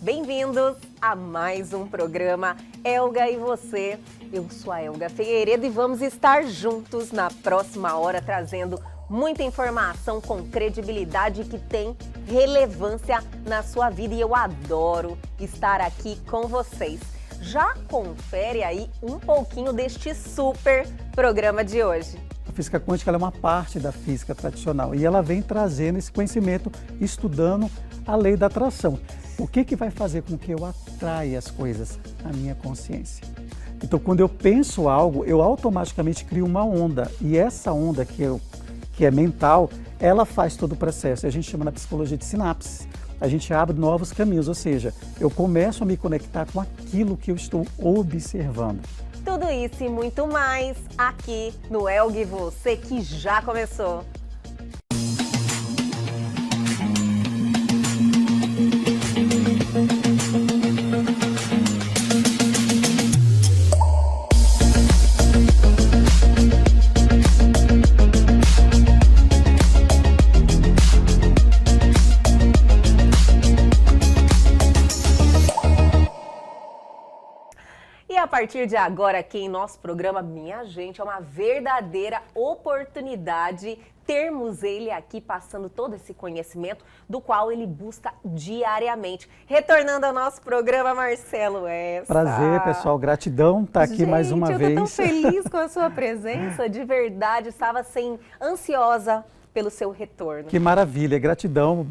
Bem-vindos a mais um programa Elga e Você. Eu sou a Elga Figueiredo e vamos estar juntos na próxima hora trazendo muita informação com credibilidade que tem relevância na sua vida e eu adoro estar aqui com vocês. Já confere aí um pouquinho deste super programa de hoje. A física quântica ela é uma parte da física tradicional e ela vem trazendo esse conhecimento, estudando a lei da atração. O que vai fazer com que eu atraia as coisas? A minha consciência. Então, quando eu penso algo, eu automaticamente crio uma onda. E essa onda que é mental, ela faz todo o processo. A gente chama na psicologia de sinapses. A gente abre novos caminhos, ou seja, eu começo a me conectar com aquilo que eu estou observando. Tudo isso e muito mais aqui no Elga e Você, que já começou. E a partir de agora, aqui em nosso programa, minha gente, é uma verdadeira oportunidade termos ele aqui passando todo esse conhecimento do qual ele busca diariamente. Retornando ao nosso programa, Marcelo Essa. Prazer, pessoal. Gratidão estar aqui mais uma vez. Eu tô tão feliz com a sua presença, de verdade. Estava assim, ansiosa pelo seu retorno. Que maravilha, gratidão.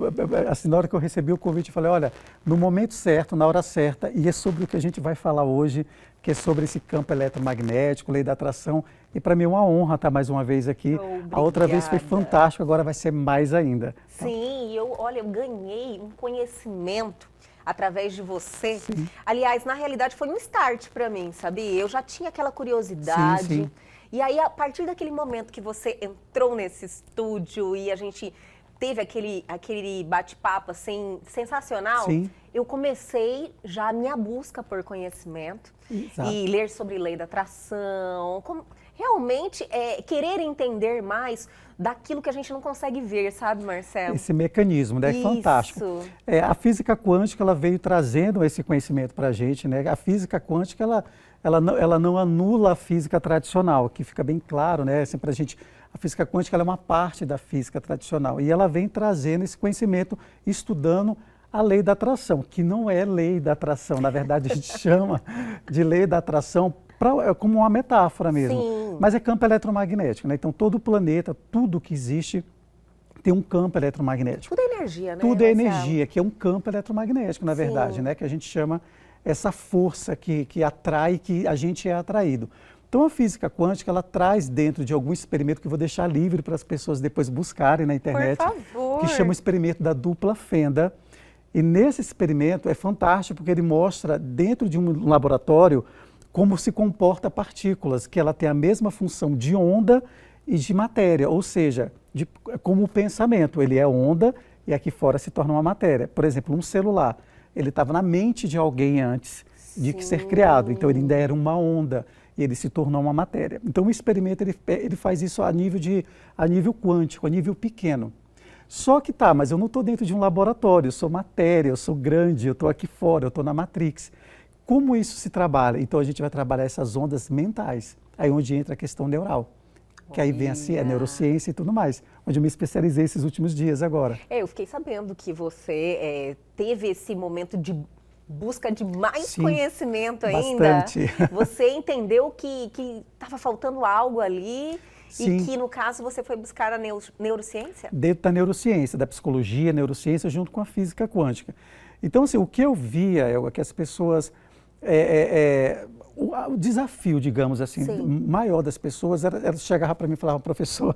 Assim, na hora que eu recebi o convite, eu falei, olha, no momento certo, na hora certa, e é sobre o que a gente vai falar hoje, que é sobre esse campo eletromagnético, lei da atração, e para mim é uma honra estar mais uma vez aqui. A outra vez foi fantástico, agora vai ser mais ainda. Sim, eu ganhei um conhecimento através de você. Sim. Aliás, na realidade foi um start para mim, sabia? Eu já tinha aquela curiosidade. Sim. E aí, a partir daquele momento que você entrou nesse estúdio e a gente teve aquele bate-papo assim, sensacional, Sim. eu comecei já a minha busca por conhecimento. Exato. E ler sobre lei da atração, realmente querer entender mais daquilo que a gente não consegue ver, sabe, Marcelo? Esse mecanismo, né? É fantástico. A física quântica, ela veio trazendo esse conhecimento para a gente, né? A física quântica, ela não anula a física tradicional, que fica bem claro, né? Sempre a física quântica ela é uma parte da física tradicional e ela vem trazendo esse conhecimento, estudando a lei da atração, que não é lei da atração, na verdade a gente chama de lei da atração como uma metáfora mesmo, Sim. Mas é campo eletromagnético, né? Então todo o planeta, tudo que existe tem um campo eletromagnético. Tudo é energia, né? Tudo é energia, que é um campo eletromagnético, na verdade, né? Que a gente chama essa força que atrai, que a gente é atraído. Então a física quântica, ela traz dentro de algum experimento que eu vou deixar livre para as pessoas depois buscarem na internet, Por favor. que chama o experimento da dupla fenda. E nesse experimento é fantástico porque ele mostra dentro de um laboratório como se comporta partículas, que ela tem a mesma função de onda e de matéria, ou seja, como o pensamento, ele é onda e aqui fora se torna uma matéria. Por exemplo, um celular, ele estava na mente de alguém antes de ser criado, então ele ainda era uma onda e ele se tornou uma matéria. Então o experimento ele faz isso a nível quântico, a nível pequeno. Só que mas eu não estou dentro de um laboratório, eu sou matéria, eu sou grande, eu estou aqui fora, eu estou na Matrix. Como isso se trabalha? Então a gente vai trabalhar essas ondas mentais, aí onde entra a questão neural. Que aí vem a neurociência e tudo mais, onde eu me especializei esses últimos dias agora. Eu fiquei sabendo que você teve esse momento de busca de mais conhecimento ainda. Bastante. Você entendeu que estava faltando algo ali. Sim. E que, no caso, você foi buscar a neurociência? Dentro da neurociência, da psicologia, neurociência, junto com a física quântica. Então, assim, o que eu via é que as pessoas... o desafio, digamos assim, maior das pessoas era chegar para mim e falar, professor,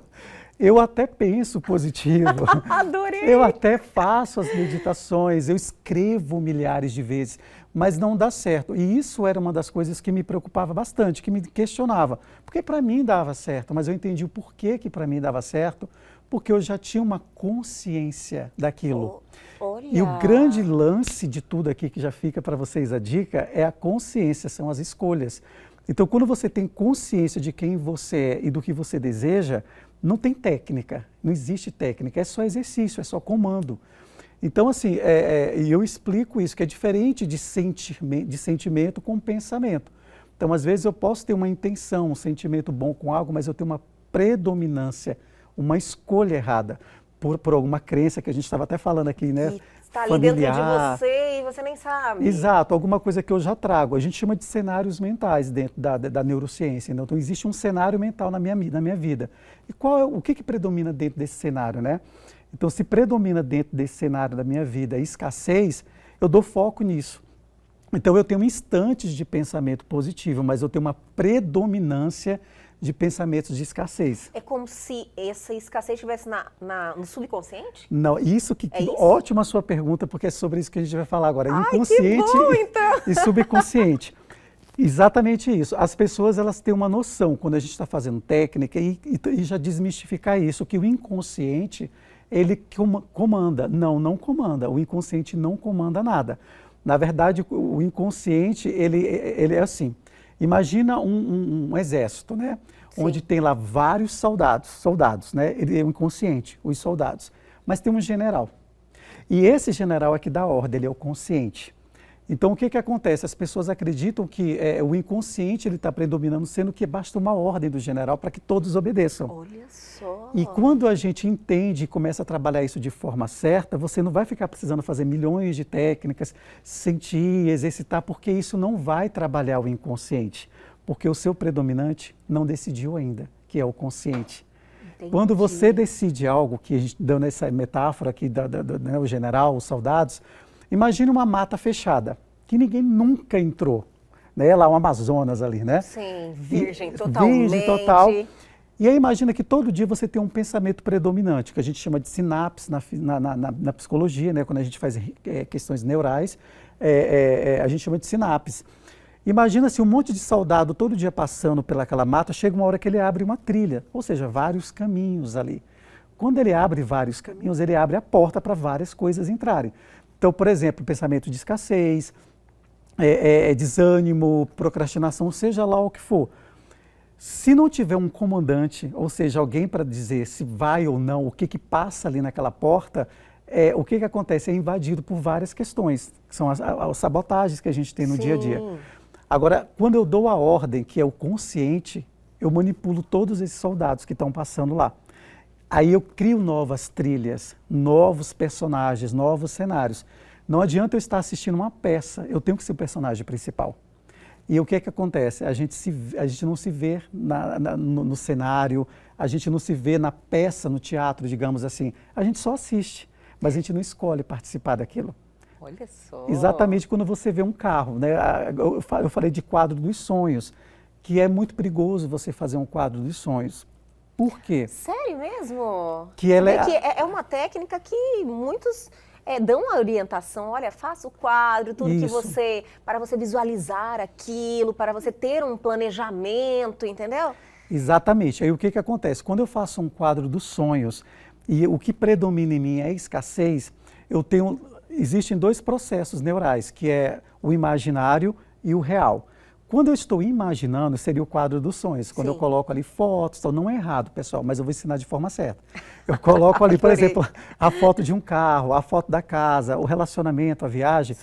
eu até penso positivo. Adorei! Eu até faço as meditações, eu escrevo milhares de vezes, mas não dá certo. E isso era uma das coisas que me preocupava bastante, que me questionava. Porque para mim dava certo, mas eu entendi o porquê que para mim dava certo, porque eu já tinha uma consciência daquilo. Olha. E o grande lance de tudo aqui, que já fica para vocês a dica, é a consciência, são as escolhas. Então, quando você tem consciência de quem você é e do que você deseja, não tem técnica, não existe técnica, é só exercício, é só comando. Então, assim, e eu explico isso, que é diferente de sentimento com pensamento. Então, às vezes eu posso ter uma intenção, um sentimento bom com algo, mas eu tenho uma predominância, uma escolha errada, por alguma crença que a gente estava até falando aqui, né? Que está ali familiar. dentro de você e você nem sabe. Exato, alguma coisa que eu já trago. A gente chama de cenários mentais dentro da neurociência. Então, existe um cenário mental na minha vida. E o que predomina dentro desse cenário, né? Então, se predomina dentro desse cenário da minha vida a escassez, eu dou foco nisso. Então, eu tenho instantes de pensamento positivo, mas eu tenho uma predominância de pensamentos de escassez. É como se essa escassez estivesse no subconsciente? Não, isso isso? Ótima a sua pergunta, porque é sobre isso que a gente vai falar agora. Ai, Inconsciente que bom, então. e subconsciente. Exatamente isso. As pessoas, elas têm uma noção, quando a gente está fazendo técnica, e já desmistificar isso, que o inconsciente, ele comanda. Não comanda. O inconsciente não comanda nada. Na verdade, o inconsciente, ele é assim. Imagina um exército, né? Sim. Onde tem lá vários soldados, né? Ele é o inconsciente, os soldados. Mas tem um general. E esse general é que dá ordem, ele é o consciente. Então, o que acontece? As pessoas acreditam que o inconsciente está predominando, sendo que basta uma ordem do general para que todos obedeçam. Olha só! E quando a gente entende e começa a trabalhar isso de forma certa, você não vai ficar precisando fazer milhões de técnicas, sentir, exercitar, porque isso não vai trabalhar o inconsciente. Porque o seu predominante não decidiu ainda, que é o consciente. Entendi. Quando você decide algo, que a gente deu nessa metáfora aqui, né, o general, os soldados, imagine uma mata fechada, que ninguém nunca entrou, né? Lá o Amazonas ali, né? Sim, virgem totalmente. Virgem total. E aí imagina que todo dia você tem um pensamento predominante, que a gente chama de sinapse na psicologia, né? Quando a gente faz questões neurais, a gente chama de sinapse. Imagina se um monte de soldado todo dia passando pelaquela mata, chega uma hora que ele abre uma trilha, ou seja, vários caminhos ali. Quando ele abre vários caminhos, ele abre a porta para várias coisas entrarem. Então, por exemplo, pensamento de escassez, desânimo, procrastinação, seja lá o que for. Se não tiver um comandante, ou seja, alguém para dizer se vai ou não, o que passa ali naquela porta, o que acontece? É invadido por várias questões, que são as sabotagens que a gente tem no dia a dia. Agora, quando eu dou a ordem, que é o consciente, eu manipulo todos esses soldados que estão passando lá. Aí eu crio novas trilhas, novos personagens, novos cenários. Não adianta eu estar assistindo uma peça, eu tenho que ser o personagem principal. E o que acontece? A gente não se vê no cenário, a gente não se vê na peça, no teatro, digamos assim. A gente só assiste, mas a gente não escolhe participar daquilo. Olha só! Exatamente quando você vê um carro, né? Eu falei de quadro dos sonhos, que é muito perigoso você fazer um quadro dos sonhos. Por quê? Sério mesmo? Que ela é uma técnica que muitos dão a orientação, olha, faça o quadro, tudo Isso. para você visualizar aquilo, para você ter um planejamento, entendeu? Exatamente. Aí o que acontece? Quando eu faço um quadro dos sonhos e o que predomina em mim é a escassez, existem dois processos neurais, que é o imaginário e o real. Quando eu estou imaginando, seria o quadro dos sonhos. Quando eu coloco ali fotos, então não é errado, pessoal, mas eu vou ensinar de forma certa. Eu coloco ali, por exemplo, a foto de um carro, a foto da casa, o relacionamento, a viagem,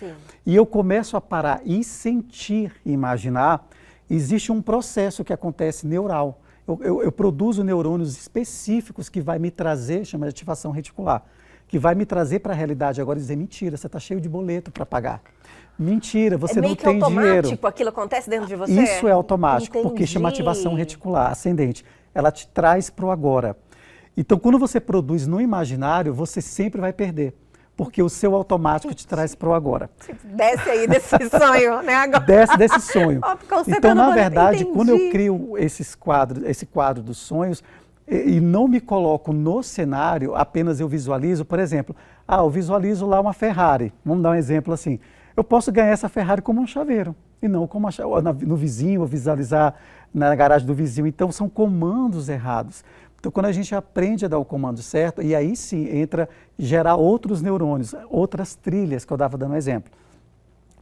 e eu começo a parar e sentir e imaginar, existe um processo que acontece neural. Eu produzo neurônios específicos que vai me trazer, chama de ativação reticular, que vai me trazer para a realidade agora e dizer, mentira, você está cheio de boleto para pagar. Mentira, você não tem dinheiro. É meio que automático, aquilo acontece dentro de você? Isso é automático, porque chama ativação reticular ascendente. Ela te traz para o agora. Então, quando você produz no imaginário, você sempre vai perder, porque o seu automático te traz para o agora. Desce aí desse sonho, né? Agora. Desce desse sonho. Então, na verdade, quando eu crio esse quadro dos sonhos, e não me coloco no cenário, apenas eu visualizo, por exemplo, eu visualizo lá uma Ferrari, vamos dar um exemplo assim, eu posso ganhar essa Ferrari como um chaveiro, e não como no vizinho, ou visualizar na garagem do vizinho, então são comandos errados. Então quando a gente aprende a dar o comando certo, e aí sim entra gerar outros neurônios, outras trilhas que eu estava dando exemplo.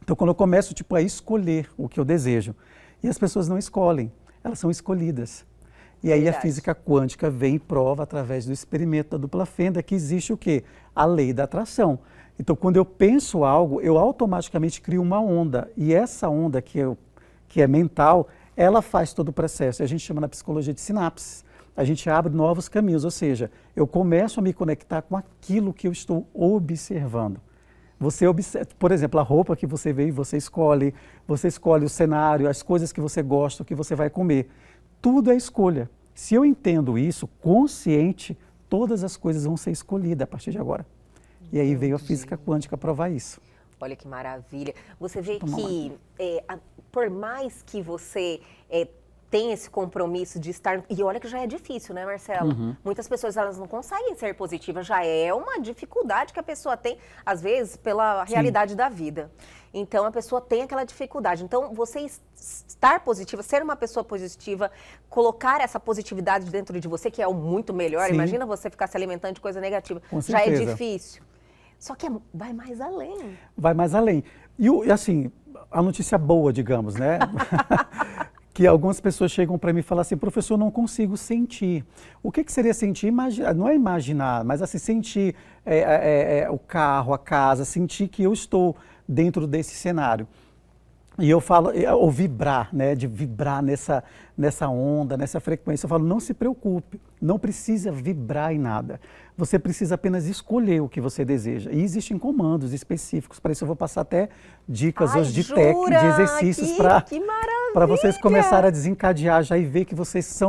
Então quando eu começo a escolher o que eu desejo, e as pessoas não escolhem, elas são escolhidas. E aí a física quântica vem e prova, através do experimento da dupla fenda, que existe o quê? A lei da atração. Então, quando eu penso algo, eu automaticamente crio uma onda. E essa onda que é mental, ela faz todo o processo. A gente chama na psicologia de sinapses. A gente abre novos caminhos, ou seja, eu começo a me conectar com aquilo que eu estou observando. Você observa, por exemplo, a roupa que você vê e você escolhe o cenário, as coisas que você gosta, o que você vai comer. Tudo é escolha. Se eu entendo isso, consciente, todas as coisas vão ser escolhidas a partir de agora. E aí veio a física quântica provar isso. Olha que maravilha. Você vê que, por mais que você tenha esse compromisso de estar... E olha que já é difícil, né, Marcelo? Muitas pessoas, elas não conseguem ser positivas. Já é uma dificuldade que a pessoa tem, às vezes, pela realidade da vida. Então, a pessoa tem aquela dificuldade. Então, você estar positiva, ser uma pessoa positiva, colocar essa positividade dentro de você, que é o muito melhor. Sim. Imagina você ficar se alimentando de coisa negativa. Com já certeza. é difícil. Só que vai mais além. Vai mais além. E assim, a notícia boa, digamos, né? Que algumas pessoas chegam para mim e falam assim, professor, eu não consigo sentir. O que seria sentir? Não é imaginar, mas assim, sentir o carro, a casa, sentir que eu estou dentro desse cenário. E eu falo, ou vibrar, né, de vibrar nessa onda, nessa frequência. Eu falo, não se preocupe, não precisa vibrar em nada. Você precisa apenas escolher o que você deseja. E existem comandos específicos, para isso eu vou passar até dicas hoje de técnicas, de exercícios para vocês começarem a desencadear já e ver que vocês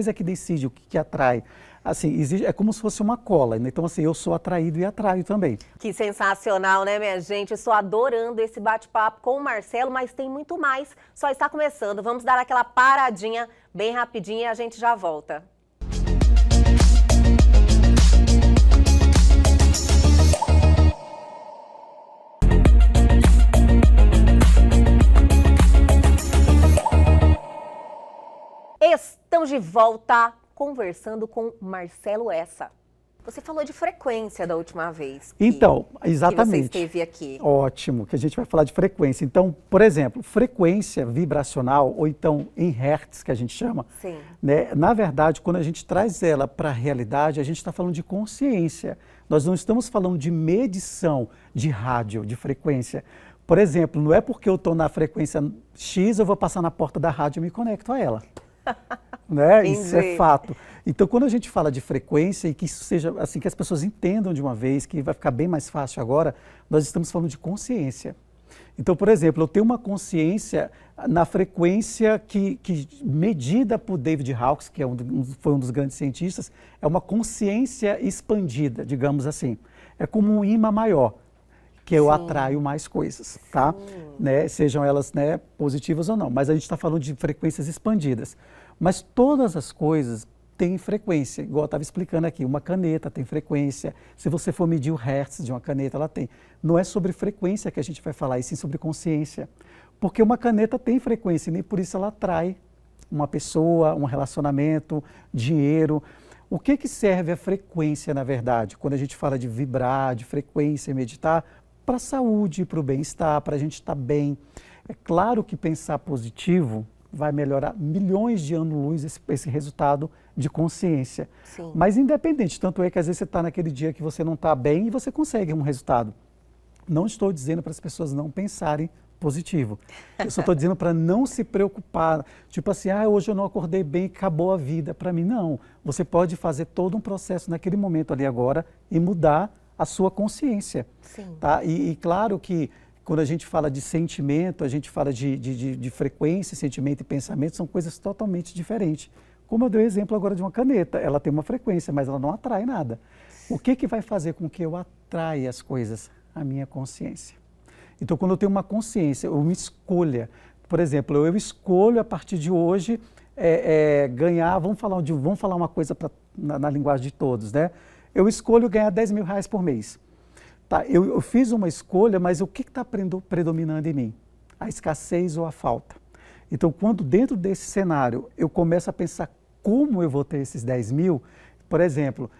é que decidem o que atrai. Assim, é como se fosse uma cola, né? Então assim, eu sou atraído e atraio também. Que sensacional, né, minha gente? Estou adorando esse bate-papo com o Marcelo, mas tem muito mais. Só está começando. Vamos dar aquela paradinha bem rapidinho e a gente já volta. Estamos de volta conversando com Marcelo Essa. Você falou de frequência da última vez. Então, exatamente. Que você esteve aqui. Ótimo, que a gente vai falar de frequência. Então, por exemplo, frequência vibracional, ou então em hertz, que a gente chama. Sim. Né? Na verdade, quando a gente traz ela para a realidade, a gente está falando de consciência. Nós não estamos falando de medição de rádio, de frequência. Por exemplo, não é porque eu estou na frequência X, eu vou passar na porta da rádio e me conecto a ela. Né? Isso é fato. Então, quando a gente fala de frequência e que isso seja assim, que as pessoas entendam de uma vez, que vai ficar bem mais fácil agora, nós estamos falando de consciência. Então, por exemplo, eu tenho uma consciência na frequência que medida por David Hawkes, que foi um dos grandes cientistas, é uma consciência expandida, digamos assim. É como um imã maior, que eu atraio mais coisas, tá? Né? Sejam elas, né, positivas ou não. Mas a gente está falando de frequências expandidas. Mas todas as coisas têm frequência, igual eu estava explicando aqui. Uma caneta tem frequência. Se você for medir o hertz de uma caneta, ela tem. Não é sobre frequência que a gente vai falar, e sim sobre consciência. Porque uma caneta tem frequência e nem por isso ela atrai uma pessoa, um relacionamento, dinheiro. O que serve a frequência, na verdade? Quando a gente fala de vibrar, de frequência, meditar, para a saúde, para o bem-estar, para a gente estar bem. É claro que pensar positivo vai melhorar milhões de anos-luz esse resultado de consciência. Sim. Mas independente, tanto é que às vezes você está naquele dia que você não está bem e você consegue um resultado. Não estou dizendo para as pessoas não pensarem positivo. Eu só estou dizendo para não se preocupar, tipo assim, hoje eu não acordei bem, acabou a vida. Para mim, não. Você pode fazer todo um processo naquele momento ali agora e mudar a sua consciência. Sim. Tá? E claro que quando a gente fala de sentimento, a gente fala de frequência, sentimento e pensamento, são coisas totalmente diferentes. Como eu dei o exemplo agora de uma caneta, ela tem uma frequência, mas ela não atrai nada. O que vai fazer com que eu atraia as coisas? A minha consciência. Então, quando eu tenho uma consciência, eu me escolha. Por exemplo, eu escolho a partir de hoje ganhar, vamos falar uma coisa na linguagem de todos, né? Eu escolho ganhar R$10.000 por mês. Tá, eu fiz uma escolha, mas o que está predominando em mim? A escassez ou a falta? Então, quando dentro desse cenário eu começo a pensar como eu vou ter esses 10 mil, por exemplo,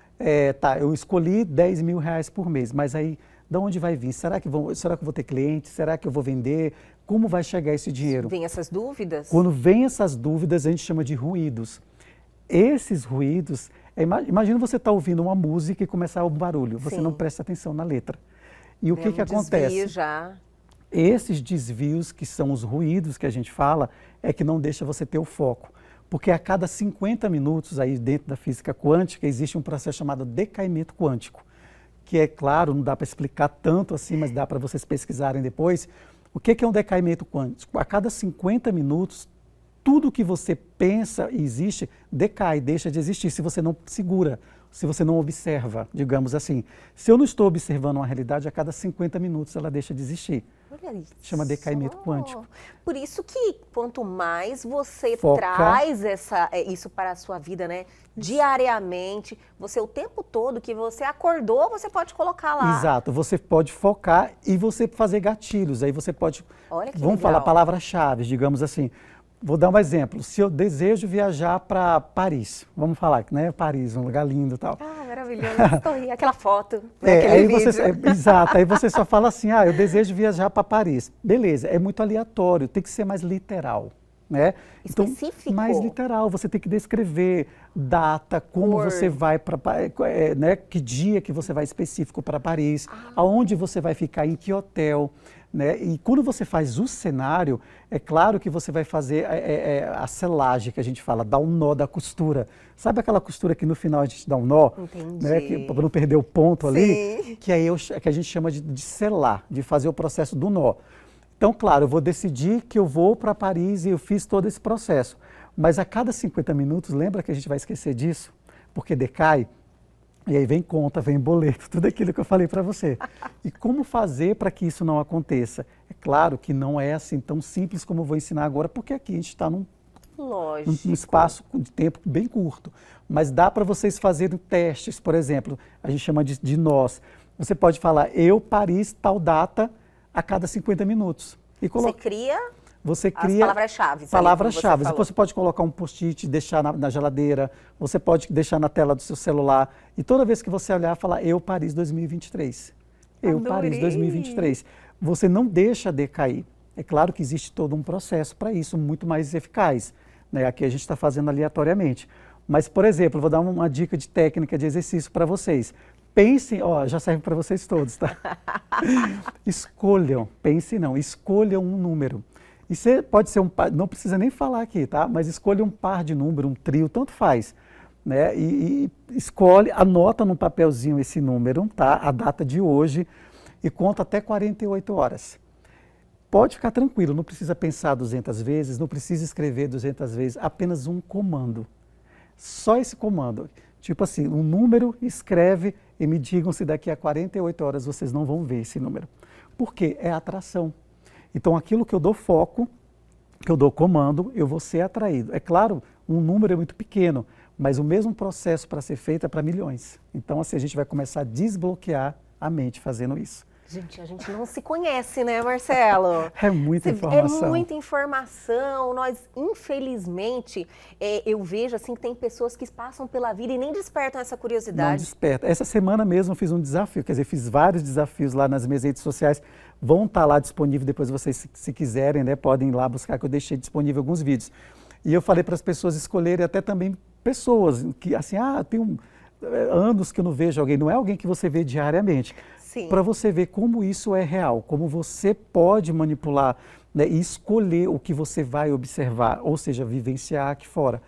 eu escolhi R$10.000 por mês, mas aí de onde vai vir? Será que eu vou ter cliente? Será que eu vou vender? Como vai chegar esse dinheiro? Vem essas dúvidas? Quando vem essas dúvidas, a gente chama de ruídos. Esses ruídos, imagina você estar ouvindo uma música e começar um barulho, você não presta atenção na letra. E o que acontece? Desvio já. Esses desvios, que são os ruídos que a gente fala, é que não deixa você ter o foco. Porque a cada 50 minutos, aí dentro da física quântica, existe um processo chamado decaimento quântico, que é claro, não dá para explicar tanto assim, mas dá para vocês pesquisarem depois. O que é um decaimento quântico? A cada 50 minutos, tudo que você pensa e existe decai, deixa de existir, se você não segura, se você não observa, digamos assim. Se eu não estou observando uma realidade, a cada 50 minutos ela deixa de existir. Olha isso. Chama decaimento quântico. Por isso que quanto mais você Foca. traz isso para a sua vida, né? Diariamente, você o tempo todo que você acordou, você pode colocar lá. Exato, você pode focar e você fazer gatilhos. Aí você pode, Olha que vamos legal. falar palavras-chave, digamos assim. Vou dar um exemplo. Se eu desejo viajar para Paris, vamos falar, né? Paris, um lugar lindo e tal. Ah, maravilhoso. Aquela foto, né? Aquele Aí vídeo. exato, aí você só fala assim, eu desejo viajar para Paris. Beleza, é muito aleatório, tem que ser mais literal, né? Específico. Então, mais literal, você tem que descrever data, como Cor. você vai para, né? Que dia que você vai específico para Paris, aonde você vai ficar, em que hotel, né? E quando você faz o cenário, é claro que você vai fazer a selagem, que a gente fala, dar um nó da costura. Sabe aquela costura que no final a gente dá um nó? Entendi. Né? Para não perder o ponto ali, Sim. que aí que a gente chama de selar, de fazer o processo do nó. Então, claro, eu vou decidir que eu vou para Paris e eu fiz todo esse processo. Mas a cada 50 minutos, lembra que a gente vai esquecer disso? Porque decai. E aí vem conta, vem boleto, tudo aquilo que eu falei para você. E como fazer para que isso não aconteça? É claro que não é assim tão simples como eu vou ensinar agora, porque aqui a gente está num espaço de tempo bem curto. Mas dá para vocês fazerem testes, por exemplo, a gente chama de nós. Você pode falar, eu, Paris, tal data, a cada 50 minutos. E Você cria as palavras-chave. Palavras-chave. Você pode colocar um post-it, deixar na geladeira, você pode deixar na tela do seu celular. E toda vez que você olhar, falar, eu, Paris 2023. Eu, Adorei. Paris 2023. Você não deixa decair. É claro que existe todo um processo para isso, muito mais eficaz. Né? Aqui a gente está fazendo aleatoriamente. Mas, por exemplo, vou dar uma dica de técnica de exercício para vocês. Pensem, já serve para vocês todos, tá? Escolham um número. E você pode ser não precisa nem falar aqui, tá? Mas escolha um par de número, um trio, tanto faz. Né? E escolhe, anota num papelzinho esse número, tá? A data de hoje, e conta até 48 horas. Pode ficar tranquilo, não precisa pensar 200 vezes, não precisa escrever 200 vezes, apenas um comando. Só esse comando. Tipo assim, um número, escreve e me digam se daqui a 48 horas vocês não vão ver esse número. Por quê? É atração. Então, aquilo que eu dou foco, que eu dou comando, eu vou ser atraído. É claro, um número é muito pequeno, mas o mesmo processo para ser feito é para milhões. Então, assim, a gente vai começar a desbloquear a mente fazendo isso. Gente, a gente não se conhece, né, Marcelo? É muita informação. É muita informação. Nós, infelizmente, eu vejo assim que tem pessoas que passam pela vida e nem despertam essa curiosidade. Não desperta. Essa semana mesmo eu fiz um desafio, quer dizer, fiz vários desafios lá nas minhas redes sociais. Vão estar lá disponíveis depois vocês, se quiserem, né, podem ir lá buscar, que eu deixei disponível alguns vídeos. E eu falei para as pessoas escolherem até também pessoas que, assim, tem anos que eu não vejo alguém, não é alguém que você vê diariamente. Para você ver como isso é real, como você pode manipular, né, e escolher o que você vai observar, ou seja, vivenciar aqui fora.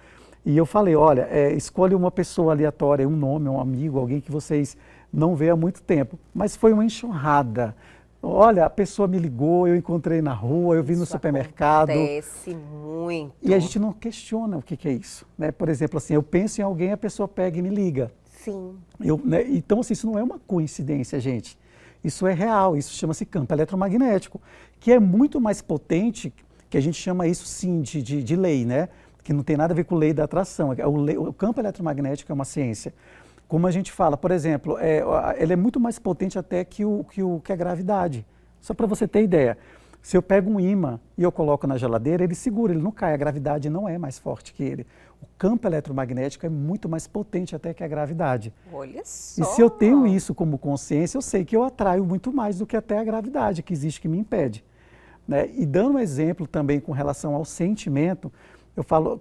E eu falei, olha, escolhe uma pessoa aleatória, um nome, um amigo, alguém que vocês não vê há muito tempo. Mas foi uma enxurrada. Olha, a pessoa me ligou, eu encontrei na rua, eu vi no supermercado. Acontece muito. E a gente não questiona o que é isso. Né? Por exemplo, assim, eu penso em alguém, a pessoa pega e me liga. Sim. Né? Então, assim, isso não é uma coincidência, gente. Isso é real, isso chama-se campo eletromagnético, que é muito mais potente, que a gente chama isso sim de lei, né? Que não tem nada a ver com lei da atração. O campo eletromagnético é uma ciência. Como a gente fala, por exemplo, ele é muito mais potente até que a gravidade. Só para você ter ideia. Se eu pego um ímã e eu coloco na geladeira, ele segura, ele não cai, a gravidade não é mais forte que ele. O campo eletromagnético é muito mais potente até que a gravidade. Olha só! E se eu tenho isso como consciência, eu sei que eu atraio muito mais do que até a gravidade que existe, que me impede. Né? E dando um exemplo também com relação ao sentimento,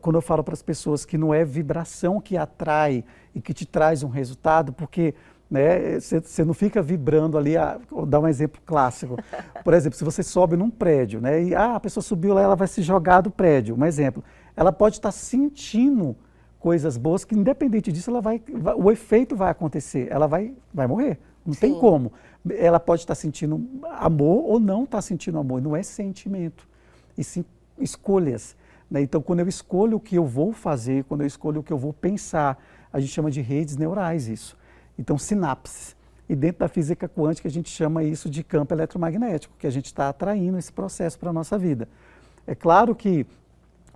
quando eu falo para as pessoas que não é vibração que atrai e que te traz um resultado, porque né? Você não fica vibrando ali, vou dar um exemplo clássico. Por exemplo, se você sobe num prédio, né? E a pessoa subiu lá, ela vai se jogar do prédio. Um exemplo, ela pode estar sentindo coisas boas que, independente disso, o efeito vai acontecer, ela vai morrer. Não tem como. Ela pode estar sentindo amor ou não estar sentindo amor. Não é sentimento, e sim escolhas, né? Então, quando eu escolho o que eu vou fazer, quando eu escolho o que eu vou pensar, a gente chama de redes neurais isso. Então, sinapses. E dentro da física quântica, a gente chama isso de campo eletromagnético, que a gente está atraindo esse processo para a nossa vida. É claro que,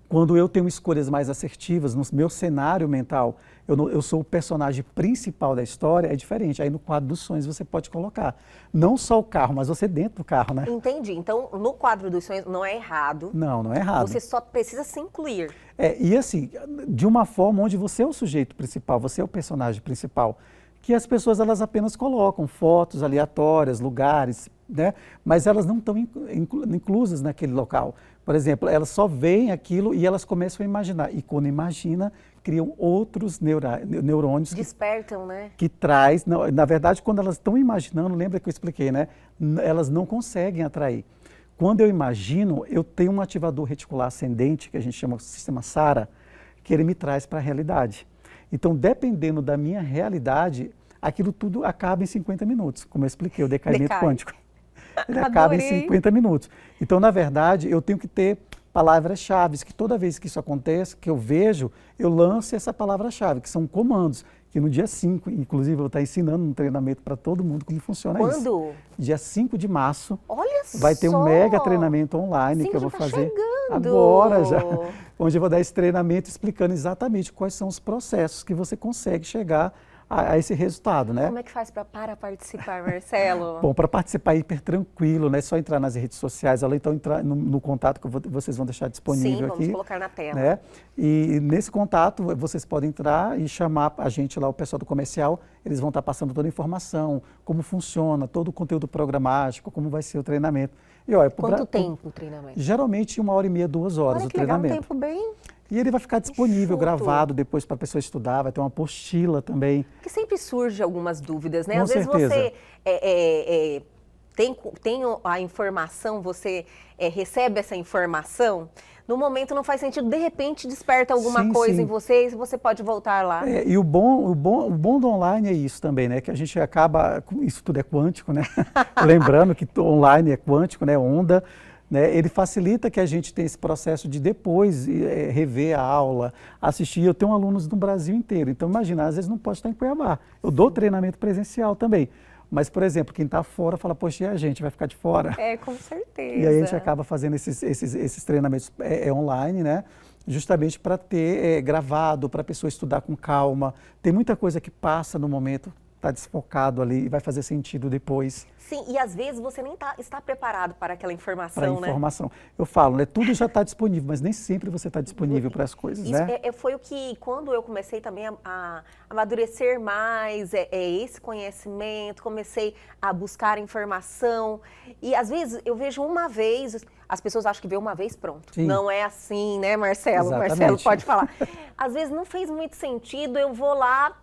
quando eu tenho escolhas mais assertivas no meu cenário mental, eu sou o personagem principal da história, é diferente. Aí no quadro dos sonhos você pode colocar não só o carro, mas você dentro do carro, né? Entendi. Então, no quadro dos sonhos não é errado. Não, não é errado. Você só precisa se incluir. E assim, de uma forma onde você é o sujeito principal, você é o personagem principal, que as pessoas elas apenas colocam fotos aleatórias, lugares, né? Mas elas não estão inclusas naquele local. Por exemplo, elas só veem aquilo e elas começam a imaginar. E quando imagina, criam outros neurônios. Despertam, né? Que traz, na verdade, quando elas estão imaginando, lembra que eu expliquei, né? Elas não conseguem atrair. Quando eu imagino, eu tenho um ativador reticular ascendente, que a gente chama de sistema SARA, que ele me traz para a realidade. Então, dependendo da minha realidade, aquilo tudo acaba em 50 minutos, como eu expliquei, o decaimento quântico. Ele acaba em 50 minutos. Então, na verdade, eu tenho que ter palavras-chave, que toda vez que isso acontece, que eu vejo, eu lanço essa palavra-chave, que são comandos, que no dia 5, inclusive, eu vou estar ensinando um treinamento para todo mundo como funciona isso. Quando? Dia 5 de março. Olha vai ter um mega treinamento online que eu vou fazer agora já, onde eu vou dar esse treinamento explicando exatamente quais são os processos que você consegue chegar a esse resultado, né? Como é que faz para participar, Marcelo? Bom, para participar é hiper tranquilo, né? É só entrar nas redes sociais, ou então entrar no contato que vocês vão deixar disponível aqui. Sim, vamos colocar na tela. Né? E nesse contato vocês podem entrar e chamar a gente lá, o pessoal do comercial, eles vão estar passando toda a informação, como funciona, todo o conteúdo programático, como vai ser o treinamento. E, olha, quanto tempo o treinamento? Geralmente 1h30, 2 horas. Olha, o que treinamento. Legal, um tempo bem... E ele vai ficar disponível, gravado, depois para a pessoa estudar, vai ter uma apostila também. Porque sempre surge algumas dúvidas, né? Com Às vezes certeza. você tem a informação, você recebe essa informação, no momento não faz sentido, de repente desperta alguma coisa em você e você pode voltar lá. E o bom do online é isso também, né? Que a gente acaba, isso tudo é quântico, né? Lembrando que online é quântico, né? Onda. Né, ele facilita que a gente tenha esse processo de depois rever a aula, assistir. Eu tenho alunos do Brasil inteiro, então imagina, às vezes não pode estar em Cuiabá. Eu dou treinamento presencial também, mas, por exemplo, quem está fora fala, poxa, e a gente vai ficar de fora? Com certeza. E aí a gente acaba fazendo esses treinamentos online, né? Justamente para ter gravado, para a pessoa estudar com calma. Tem muita coisa que passa no momento, está desfocado ali e vai fazer sentido depois. Sim, e às vezes você nem está preparado para aquela informação, né? Informação. Eu falo, né? Tudo já está disponível, mas nem sempre você está disponível para as coisas, isso, né? Foi o que, quando eu comecei também a amadurecer mais esse conhecimento, comecei a buscar informação, e às vezes eu vejo uma vez, as pessoas acham que vê uma vez, pronto. Sim. Não é assim, né, Marcelo? Exatamente. Marcelo pode falar. Às vezes não fez muito sentido, eu vou lá,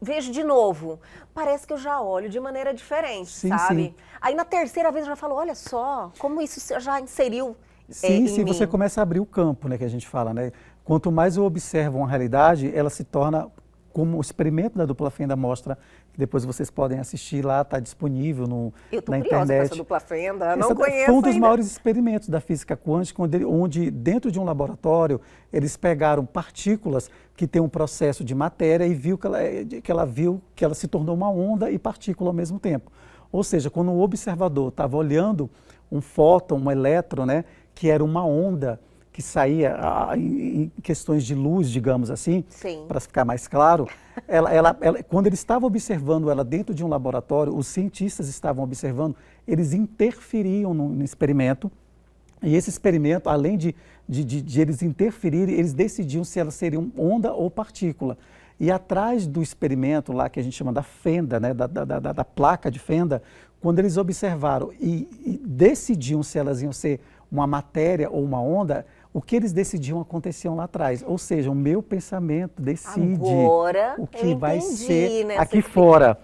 vejo de novo, parece que eu já olho de maneira diferente, sabe? Sim. Aí na terceira vez eu já falo, olha só, como isso já inseriu em mim. Você começa a abrir o campo, né, que a gente fala, né? Quanto mais eu observo uma realidade, ela se torna, como o experimento da dupla fenda mostra, que depois vocês podem assistir lá, está disponível na internet. Eu estou curiosa com essa dupla fenda, não conheço Foi um dos ainda. maiores experimentos da física quântica, onde dentro de um laboratório, eles pegaram partículas que têm um processo de matéria e viu que ela se tornou uma onda e partícula ao mesmo tempo. Ou seja, quando o observador estava olhando um fóton, um elétron, né, que era uma onda que saía em questões de luz, digamos assim, para ficar mais claro, quando ele estava observando ela dentro de um laboratório, os cientistas estavam observando, eles interferiam no experimento, e esse experimento, além de eles interferirem, eles decidiam se elas seriam onda ou partícula. E atrás do experimento lá, que a gente chama da fenda, né, da placa de fenda, quando eles observaram e decidiam se elas iam ser uma matéria ou uma onda, o que eles decidiam aconteciam lá atrás. Ou seja, o meu pensamento decide agora o que vai ser né, aqui fora.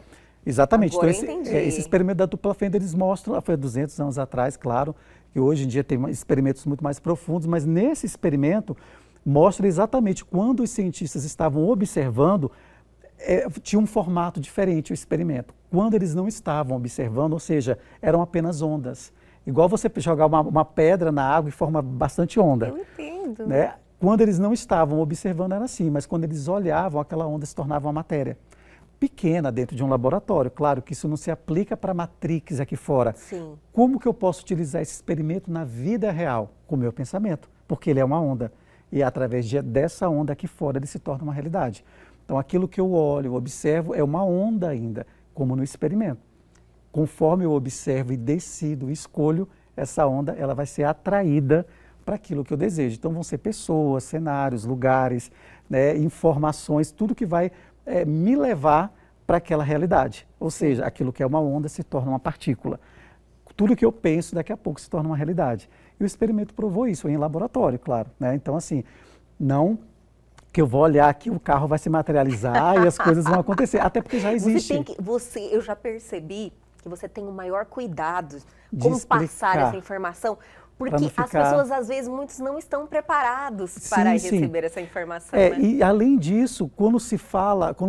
Exatamente. Agora Então, eu entendi. esse experimento da dupla fenda, eles mostram, foi há 200 anos atrás, claro, que hoje em dia tem experimentos muito mais profundos, mas nesse experimento mostra exatamente quando os cientistas estavam observando, tinha um formato diferente o experimento. Quando eles não estavam observando, ou seja, eram apenas ondas. Igual você jogar uma pedra na água e forma bastante onda. Eu entendo. Né? Quando eles não estavam observando era assim, mas quando eles olhavam, aquela onda se tornava uma matéria pequena dentro de um laboratório. Claro que isso não se aplica para a Matrix aqui fora. Sim. Como que eu posso utilizar esse experimento na vida real? Com o meu pensamento, porque ele é uma onda. E através dessa onda aqui fora ele se torna uma realidade. Então aquilo que eu olho, observo, é uma onda ainda, como no experimento. Conforme eu observo e decido, escolho, essa onda ela vai ser atraída para aquilo que eu desejo. Então vão ser pessoas, cenários, lugares, né, informações, tudo que vai me levar para aquela realidade. Ou seja, aquilo que é uma onda se torna uma partícula. Tudo que eu penso daqui a pouco se torna uma realidade. E o experimento provou isso em laboratório, claro. Né? Então assim, não que eu vou olhar que o carro vai se materializar e as coisas vão acontecer, até porque já existe. Eu já percebi que você tem o maior cuidado De como explicar. passar essa informação, porque as pessoas, às vezes, muitos não estão preparados para receber essa informação. Né? E além disso, quando